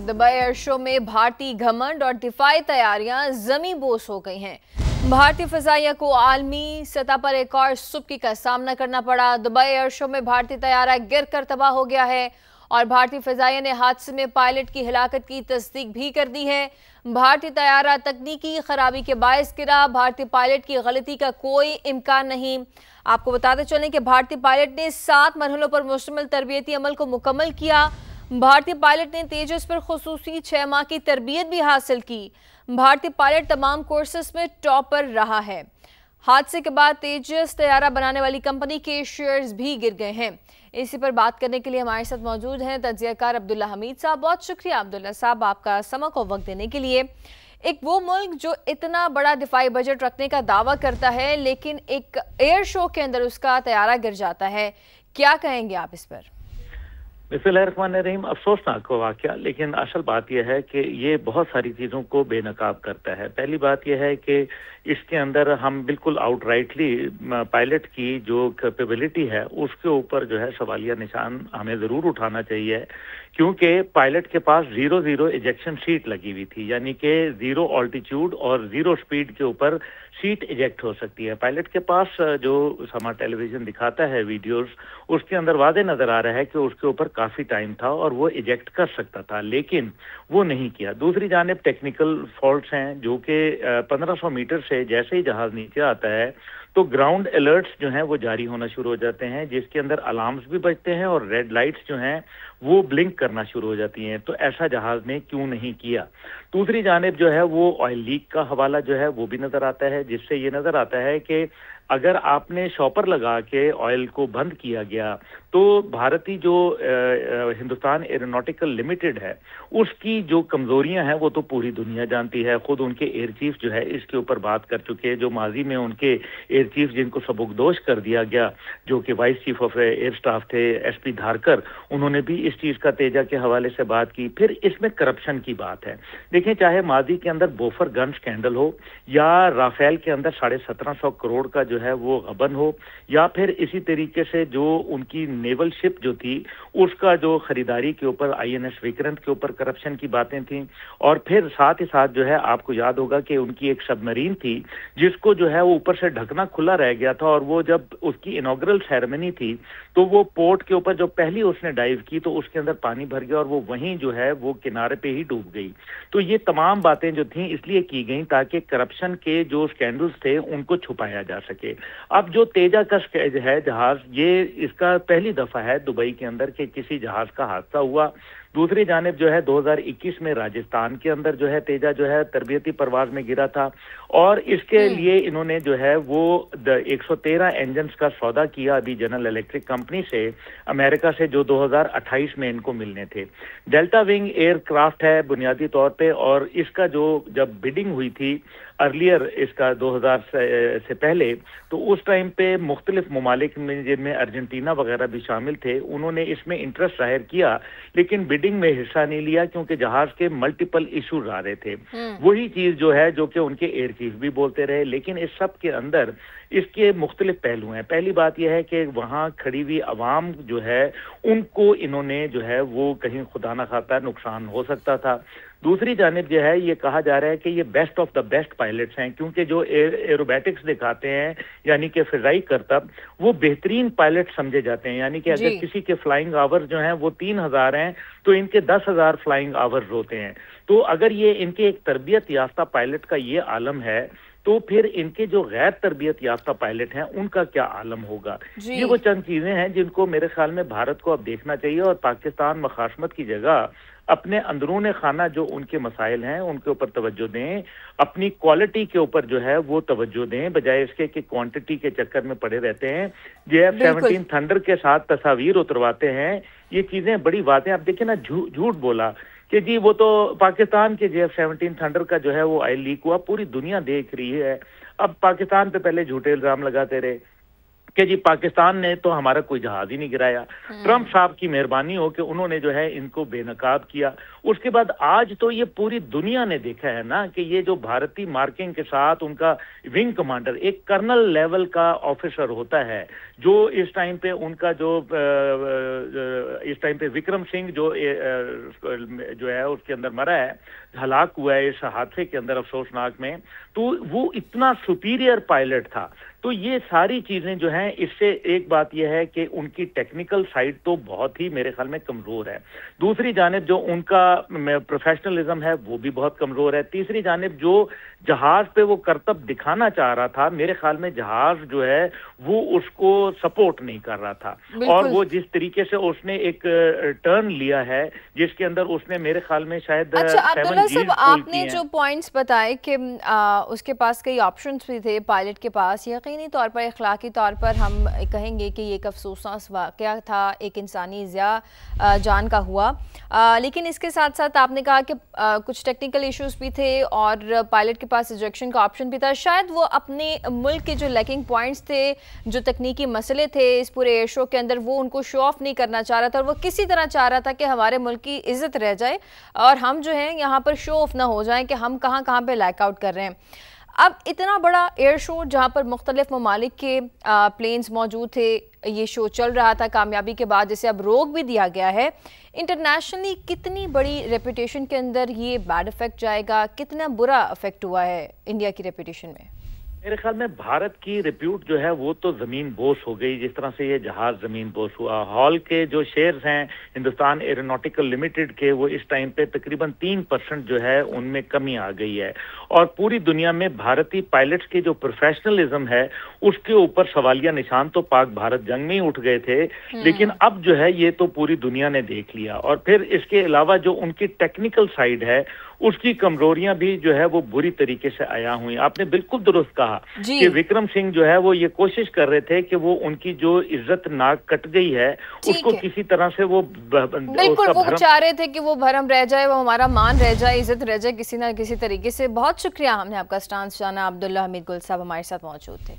Dubai air show में भारतीय घमंड और दिफाई तैयारियां जमी बोस हो गई हैं। भारतीय फजाइया को आलमी सतह पर एक और सुबकी का सामना करना पड़ा। दुबई एयर शो में भारतीय तैयारा गिर कर तबाह हो गया है और भारतीय फजाइया ने हादसे में पायलट की हिलाकत की तस्दीक भी कर दी है। भारतीय तैयारा तकनीकी खराबी के बायस गिरा। भारतीय पायलट की गलती का कोई इम्कान नहीं। आपको बताते चलें कि भारतीय पायलट ने 7 मरहलों पर मुश्तमिल तरबियती अमल को मुकम्मल किया। भारतीय पायलट ने तेजस पर खुसूसी 6 माह की तरबियत भी हासिल की। भारतीय पायलट तमाम कोर्सेस में टॉपर रहा है। हादसे के बाद तेजस तैयारा बनाने वाली कंपनी के शेयर्स भी गिर गए हैं। इसी पर बात करने के लिए हमारे साथ मौजूद हैं तज्जियाकार अब्दुल्ला हमीद साहब। बहुत शुक्रिया अब्दुल्ला साहब आपका समय को वक्त देने के लिए। एक वो मुल्क जो इतना बड़ा दिफाई बजट रखने का दावा करता है, लेकिन एक एयर शो के अंदर उसका तैयारा गिर जाता है, क्या कहेंगे आप इस पर? बिस्मिल्लाहिर्रहमानिर्रहीम। अफसोसनाक वाक़या, लेकिन असल बात यह है कि ये बहुत सारी चीज़ों को बेनकाब करता है। पहली बात यह है कि इसके अंदर हम बिल्कुल आउटराइटली पायलट की जो कैपेबिलिटी है उसके ऊपर जो है सवालिया निशान हमें ज़रूर उठाना चाहिए, क्योंकि पायलट के पास 0-0 इजेक्शन सीट लगी हुई थी, यानी कि 0 ऑल्टीट्यूड और 0 स्पीड के ऊपर सीट इजेक्ट हो सकती है। पायलट के पास जो समा टेलीविजन दिखाता है वीडियोस, उसके अंदर वादे नजर आ रहा है कि उसके ऊपर काफी टाइम था और वो इजेक्ट कर सकता था, लेकिन वो नहीं किया। दूसरी जानिब टेक्निकल फॉल्ट्स हैं जो कि 1500 मीटर से जैसे ही जहाज नीचे आता है तो ग्राउंड अलर्ट्स जो हैं वो जारी होना शुरू हो जाते हैं, जिसके अंदर अलार्म्स भी बजते हैं और रेड लाइट्स जो हैं वो ब्लिंक करना शुरू हो जाती हैं। तो ऐसा जहाज ने क्यों नहीं किया? दूसरी जानिब जो है वो ऑयल लीक का हवाला जो है वो भी नजर आता है, जिससे ये नजर आता है कि अगर आपने शॉपर लगा के ऑयल को बंद किया गया तो भारतीय जो हिंदुस्तान एरोनॉटिकल लिमिटेड है उसकी जो कमजोरियां हैं वो तो पूरी दुनिया जानती है। खुद उनके एयर चीफ जो है इसके ऊपर बात कर चुके हैं। जो माजी में उनके एयर चीफ जिनको सबकदोश कर दिया गया, जो कि vice chief of air staff थे एसपी धारकर, उन्होंने भी इस चीज का तेजा के हवाले से बात की। फिर इसमें करप्शन की बात है। देखें, चाहे माजी के अंदर बोफर गन स्कैंडल हो या राफेल के अंदर 1750 करोड़ का जो है वो गबन हो, या फिर इसी तरीके से जो उनकी नेवल शिप जो थी उसका जो खरीदारी के ऊपर आईएनएस विक्रांत के ऊपर करप्शन की बातें थी। और फिर साथ ही साथ जो है आपको याद होगा कि उनकी एक सबमरीन थी जिसको जो है वो ऊपर से ढकना खुला रह गया था, और वो जब उसकी इनॉग्रल सेरेमनी थी तो वो पोर्ट के ऊपर जो पहली उसने डाइव की तो उसके अंदर पानी भर गया और वो वहीं जो है वो किनारे पे ही डूब गई। तो ये तमाम बातें जो थी इसलिए की गई ताकि करप्शन के जो स्कैंडल्स थे उनको छुपाया जा सके। अब जो तेजा का है जहाज, ये इसका पहली दफा है दुबई के अंदर कि किसी जहाज का हादसा हुआ। दूसरी जानिब जो है 2021 में राजस्थान के अंदर जो है तेजा जो है तरबियती परवाज में गिरा था, और इसके लिए इन्होंने जो है वो 113 इंजन्स का सौदा किया अभी जनरल इलेक्ट्रिक कंपनी से, अमेरिका से, जो 2028 में इनको मिलने थे। डेल्टा विंग एयरक्राफ्ट है बुनियादी तौर पे, और इसका जो जब बिडिंग हुई थी अर्लियर इसका 2000 से पहले, तो उस टाइम पे मुख्तलिफ ममालिक में जिनमें अर्जेंटीना वगैरह भी शामिल थे उन्होंने इसमें इंटरेस्ट जाहिर किया, लेकिन बिडिंग में हिस्सा नहीं लिया क्योंकि जहाज के मल्टीपल इशूज आ रहे थे। वही चीज जो है जो कि उनके एयर चीफ भी बोलते रहे। लेकिन इस सब के अंदर इसके मुख्तलिफ पहलू हैं। पहली बात यह है कि वहां खड़ी हुई आवाम जो है उनको इन्होंने जो है वो कहीं खुदा न खास्ता नुकसान हो सकता था। दूसरी जानिब जो है ये कहा जा रहा है कि ये best of the best pilots हैं, क्योंकि जो एरोबैटिक्स दिखाते हैं यानी कि फिजाई करतब, वो बेहतरीन पायलट समझे जाते हैं। यानी कि अगर किसी के फ्लाइंग आवर्स जो हैं वो 3000 हैं तो इनके 10,000 फ्लाइंग आवर्स होते हैं। तो अगर ये इनके एक तरबियत याफ्ता पायलट का ये आलम है तो फिर इनके जो गैर तरबियत याफ्ता पायलट हैं उनका क्या आलम होगा? ये वो चंद चीजें हैं जिनको मेरे ख्याल में भारत को अब देखना चाहिए, और पाकिस्तान मखासमत की जगह अपने अंदरून खाना जो उनके मसाइल हैं उनके ऊपर तवज्जो दें, अपनी क्वालिटी के ऊपर जो है वो तवज्जो दें, बजाय इसके कि क्वांटिटी के चक्कर में पड़े रहते हैं। JF-17 थंडर के साथ तस्वीर उतरवाते हैं, ये चीजें बड़ी बातें। आप देखिए ना, झूठ बोला कि जी वो तो पाकिस्तान के JF-17 थंडर का जो है वो ऑयल लीक हुआ, पूरी दुनिया देख रही है। अब पाकिस्तान पे पहले झूठे इल्जाम लगाते रहे, کہ جی پاکستان نے تو ہمارا کوئی جہاز ہی نہیں گرایا، ٹرمپ صاحب کی مہربانی ہو کہ انہوں نے جو ہے ان کو بے نقاب کیا۔ اس کے بعد آج تو یہ پوری دنیا نے دیکھا ہے نا کہ یہ جو بھارتی مارکنگ کے ساتھ ان کا ونگ کمانڈر ایک کرنل لیول کا آفیسر ہوتا ہے، جو اس ٹائم پہ ان کا جو اس ٹائم پہ وکرم سنگھ جو ہے اس کے اندر مرا ہے، ہلاک ہوا ہے اس حادثے کے اندر افسوسناک میں، تو وہ اتنا سپیریئر پائلٹ تھا۔ تو یہ ساری چیزیں جو ہیں، اس سے ایک بات یہ ہے کہ ان کی ٹیکنیکل سائٹ تو بہت ہی میرے خیال میں کمزور ہے، دوسری جانب جو ان کا پروفیشنلزم ہے وہ بھی بہت کمزور ہے، تیسری جانب جو جہاز پہ وہ کرتب دکھانا چاہ رہا تھا، میرے خیال میں جہاز جو ہے وہ اس کو سپورٹ نہیں کر رہا تھا، اور وہ جس طریقے سے اس نے ایک ٹرن لیا ہے جس کے اندر اس نے میرے خیال میں شاید اچھا عبداللہ صاحب، آپ نے جو پوائنٹس بتائے کہ اس کے پاس کئی آپشنز بھی تھے پائلٹ کے پاس، یقینی طور پر اخلاقی طور پر ہم کہیں گے کہ یہ ایک افسوسناک واقعہ تھا، ایک انسانی ضیاع جان کا ہوا، لیکن اس کے ساتھ ساتھ آپ نے کہا کہ کچھ ٹیکنیکل ایشوز بھی تھے اور پائلٹ کے پاس ایجیکشن کا آپشن بھی تھا، شاید وہ اپنے ملک کے جو لیکنگ پوائنٹس تھے، جو تکنیکی مسئلے تھے اس پورے ایئر شو کے اندر، وہ ان کو شو آف نہیں کرنا چاہ رہا تھا، اور وہ کسی طرح چاہ رہا تھا کہ ہمارے ملک کی عزت رہ جائے اور ہم جو ہیں یہاں پر شو آف نہ ہو جائیں کہ ہم کہاں کہاں پہ لیک آؤٹ کر رہے ہیں۔ اب اتنا بڑا ایئر شو جہاں پر مختلف ممالک کے پلینز موجود تھے، یہ شو چل رہا تھا کامیابی کے بعد، جسے اب روک بھی دیا گیا ہے، انٹرنیشنلی کتنی بڑی ریپوٹیشن کے اندر یہ بیڈ افیکٹ جائے گا، کتنا برا افیکٹ ہوا ہے انڈیا کی ریپوٹیشن میں؟ میرے خیال میں بھارت کی ریپیوٹ جو ہے وہ تو زمین بوس ہو گئی، جس طرح سے یہ جہاز زمین بوس ہوا۔ ہال کے جو شیئرز ہیں ہندوستان ایروناٹیکل لمیٹڈ کے، وہ اس ٹائم پہ تقریباً 3% جو ہے ان میں کمی آ گئی ہے، اور پوری دنیا میں بھارتی پائلٹس کی جو پروفیشنلزم ہے اس کے اوپر سوالیہ نشان تو پاک بھارت جنگ میں ہی اٹھ گئے تھے، لیکن اب جو ہے یہ تو پوری دنیا نے دیکھ لیا، اور پھر اس کے علاوہ جو ان کی ٹیکنیکل سائیڈ ہے اس کی کمزوریاں بھی جو ہے وہ بری طریقے سے عیاں ہوئی۔ آپ نے بالکل درست کہا کہ وکرم سنگھ جو ہے وہ یہ کوشش کر رہے تھے کہ وہ ان کی جو عزت ناک کٹ گئی ہے اس کو کسی طرح سے وہ بالکل وہ چاہ رہے تھے کہ وہ بھرم رہ جائے، وہ ہمارا مان رہ جائے، عزت رہ جائے کسی نہ کسی طریقے سے۔ بہت شکریہ، ہم نے آپ کا سٹانس جانا۔ عبداللہ حمید گل صاحب ہمارے ساتھ موجود تھے۔